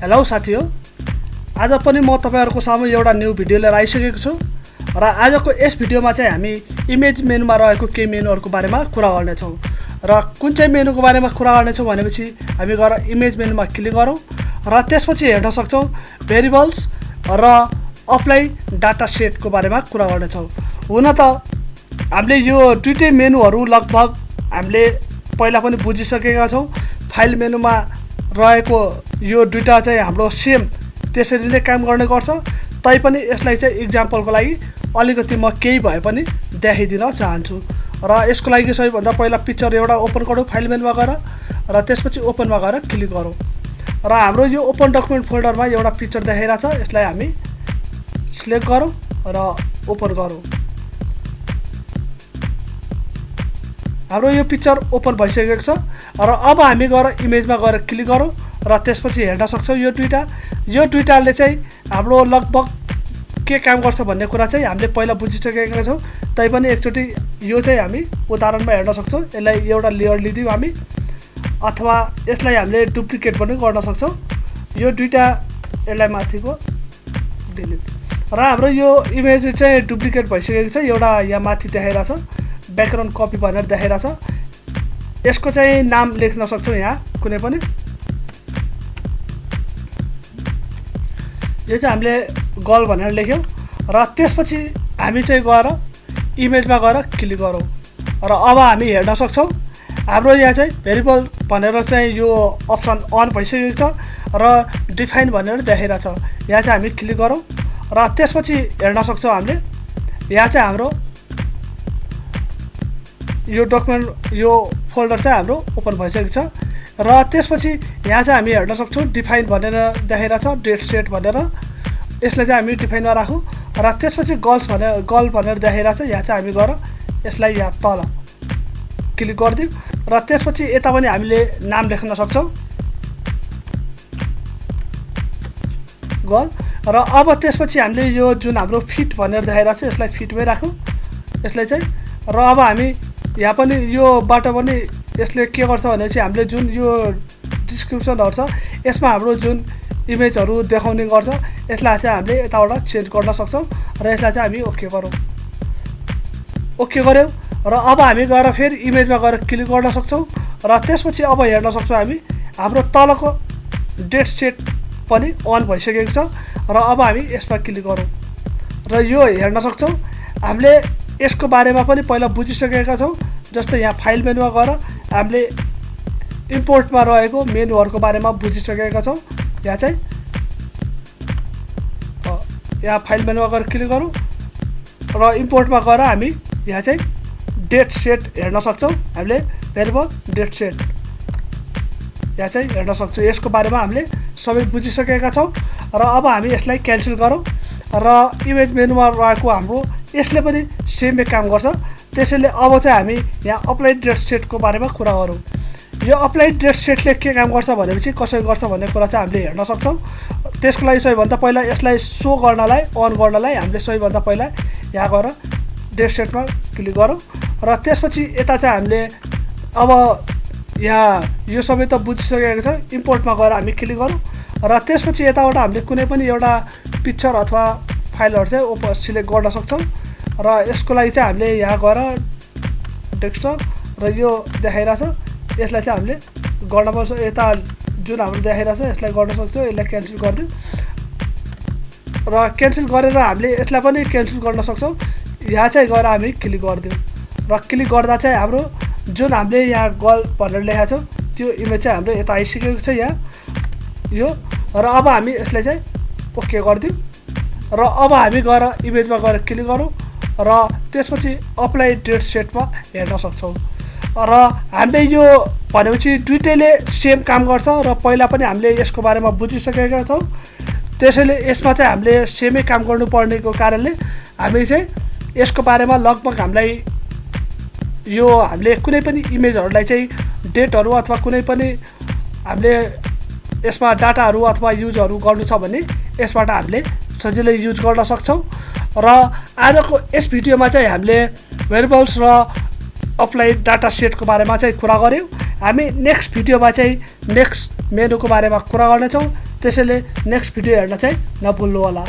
Hello साथी हो, आज पनि म तपाईहरुको सामु एउटा न्यू भिडियो लिएर आइसकेको छु र आजको यस भिडियोमा चाहिँ हामी इमेज मेनुमा रहेको केही मेनुहरुको बारेमा कुरा गर्ने छौं र कुन चाहिँ मेनुको बारेमा कुरा गर्ने छौं भनेपछि हामी गएर इमेज मेनुमा क्लिक गरौँ र त्यसपछि हेर्न सक्छौं भेरिएबल्स र अप्लाई डाटा सेटको बारेमा कुरा गर्ने छौं। हुन त हामीले यो दुईटै मेनुहरु लगभग हामीले पहिला पनि बुझिसकेका छौं। फाइल मेनुमा रहेको यो दुईटा चाहिँ हाम्रो सेम त्यसरी नै काम गर्ने गर्छ। तैपनि यसलाई चाहिँ एक्जाम्पलको लागि अलिकति म केही भए पनि देखाइदिन चाहन्छु र यसको लागि सबैभन्दा पहिला पिक्चर एउटा ओपन गरौँ फाइल मेनुमा गएर र त्यसपछि ओपनमा गएर क्लिक गरौँ र हाम्रो यो ओपन डकुमेन्ट फोल्डरमा एउटा पिक्चर देखाइराछ। यसलाई हामी सिलेक्ट गरौँ र ओपन गरौँ। हाम्रो यो पिक्चर ओपन भइसकेको छ र अब हामी गएर इमेजमा गएर क्लिक गरौँ र त्यसपछि हेर्न सक्छौं यो दुईटाले चाहिँ हाम्रो लगभग के काम गर्छ भन्ने कुरा चाहिँ हामीले पहिला बुझिसकेका छौं। तैपनि एकचोटी यो चाहिँ हामी उदाहरणमा हेर्न सक्छौं। यसलाई एउटा लेयर लिदियौ हामी अथवा यसलाई हामीले डुप्लिकेट पनि गर्न सक्छौं। यो दुईटा यसलाई माथिको डिलिट र हाम्रो यो इमेज चाहिँ डुप्लिकेट भइसकेको छ। एउटा यहाँ माथि देखाइराछ ब्याकग्राउन्ड कपी भनेर देखाइराछ। यसको चाहिँ नाम लेख्न सक्छौं यहाँ कुनै पनि। यो चाहिँ हामीले गर्ल भनेर लेख्यौं र त्यसपछि हामी चाहिँ गएर इमेजमा गएर क्लिक गरौँ र अब हामी हेर्न सक्छौं हाम्रो यहाँ चाहिँ भेरिएबल भनेर चाहिँ यो अप्सन अन भइसकेको छ र डिफाइन भनेर देखाइराछ। यहाँ चाहिँ हामी क्लिक गरौँ र त्यसपछि हेर्न सक्छौं हामीले यहाँ चाहिँ हाम्रो यो डकुमेन्ट यो फोल्डर चाहिँ हाम्रो ओपन भइसकेको छ र त्यसपछि यहाँ चाहिँ हामी हेर्न सक्छौं डिफाइन भनेर देखाइराछ डेट सेट भनेर। यसलाई चाहिँ हामी डिफाइनमा राखौं र त्यसपछि गर्ल भनेर देखाइराछ। यहाँ चाहिँ हामी गएर यसलाई यहाँ तल क्लिक गर्दियौ र त्यसपछि यता पनि हामीले नाम लेख्न सक्छौं गर्ल र अब त्यसपछि हामीले यो जुन हाम्रो फिट भनेर देखाइराछ यसलाई फिटमै राखौं यसलाई चाहिँ। र अब हामी यहाँ पनि योबाट पनि यसले के गर्छ भनेपछि हामीले जुन यो डिस्क्रिप्सनहरु छ यसमा हाम्रो जुन इमेजहरु देखाउने गर्छ यसलाई चाहिँ हामीले यताबाट चेन्ज गर्न सक्छौं र यसलाई चाहिँ हामी ओके गरौँ। ओके गर्यौं र अब हामी गएर फेरि इमेजमा गएर क्लिक गर्न सक्छौं र त्यसपछि अब हेर्न सक्छौं हामी हाम्रो तलको डेट सेट पनि अन भइसकेको छ र अब हामी यसमा क्लिक गरौँ र यो हेर्न सक्छौं हामीले यसको बारेमा पनि पहिला बुझिसकेका छौं। जस्तै यहाँ फाइल मेनुमा गएर हामीले इम्पोर्टमा रहेको मेनुहरुको बारेमा बुझिसकेका छौं। यहाँ चाहिँ यहाँ फाइल मेनुमा गएर क्लिक गरौँ र इम्पोर्टमा गएर हामी यहाँ चाहिँ डेट सेट हेर्न सक्छौं। हामीले भेरिएबल डेट सेट यहाँ चाहिँ हेर्न सक्छौं। यसको बारेमा हामीले सबै बुझिसकेका छौं र अब हामी यसलाई क्यान्सल गरौँ र इमेज मेनुमा रहेको हाम्रो यसले पनि सेमै काम गर्छ। त्यसैले अब चाहिँ हामी यहाँ अप्लाई डेट सेटको बारेमा कुरा गरौँ। यो अप्लाई डेट सेटले के काम गर्छ भनेपछि कसरी गर्छ भन्ने कुरा चाहिँ हामीले हेर्न सक्छौं। त्यसको लागि सबैभन्दा पहिला यसलाई सो गर्नलाई अन गर्नलाई हामीले सबैभन्दा पहिला यहाँ गएर डेट सेटमा क्लिक गरौँ र त्यसपछि यता चाहिँ हामीले अब यहाँ यो सबै त बुझिसकेको छ। इम्पोर्टमा गएर हामी क्लिक गरौँ र त्यसपछि यताबाट हामीले कुनै पनि एउटा पिक्चर अथवा फाइलहरु चाहिँ ओपन सिलेक्ट गर्न सक्छौं र यसको लागि चाहिँ हामीले यहाँ गएर डेस्कटप र यो देखाइराछ यसलाई चाहिँ हामीले गर्न पर्छ। यता जुन हाम्रो देखाइराछ यसलाई गर्न सक्छौं। यसलाई क्यान्सल गर्दियौ र क्यान्सल गरेर हामीले यसलाई पनि क्यान्सल गर्न सक्छौं। यहाँ चाहिँ गएर हामी क्लिक गर्दियौ र क्लिक गर्दा चाहिँ हाम्रो जुन हामीले यहाँ गर्ल भनेर लेखेको छ त्यो इमेज चाहिँ हाम्रो यता आइसकेको छ यहाँ यो र अब हामी यसलाई चाहिँ ओके गर्दियौ र अब हामी गएर इमेजमा गएर क्लिक गरौँ र त्यसपछि अप्लाई डेट सेटमा हेर्न सक्छौं र हामीले यो भनेपछि दुईटैले सेम काम गर्छ र पहिला पनि हामीले यसको बारेमा बुझिसकेका छौं। त्यसैले यसमा चाहिँ हामीले सेमै काम गर्नुपर्नेको कारणले हामी चाहिँ यसको बारेमा लगभग हामीलाई यो हामीले कुनै पनि इमेजहरुलाई चाहिँ डेटहरु अथवा कुनै पनि हामीले यसमा डाटाहरु अथवा युजहरु गर्नु छ भने यसबाट हामीले सजिलै युज गर्न सक्छौं। र आजको यस भिडियोमा चाहिँ हामीले भेरिएबल्स र अप्लाई डाटा सेटको बारेमा चाहिँ कुरा गर्यौं। हामी नेक्स्ट भिडियोमा चाहिँ नेक्स्ट मेनुको बारेमा कुरा गर्नेछौँ, त्यसैले नेक्स्ट भिडियो हेर्न चाहिँ नभुल्नु होला।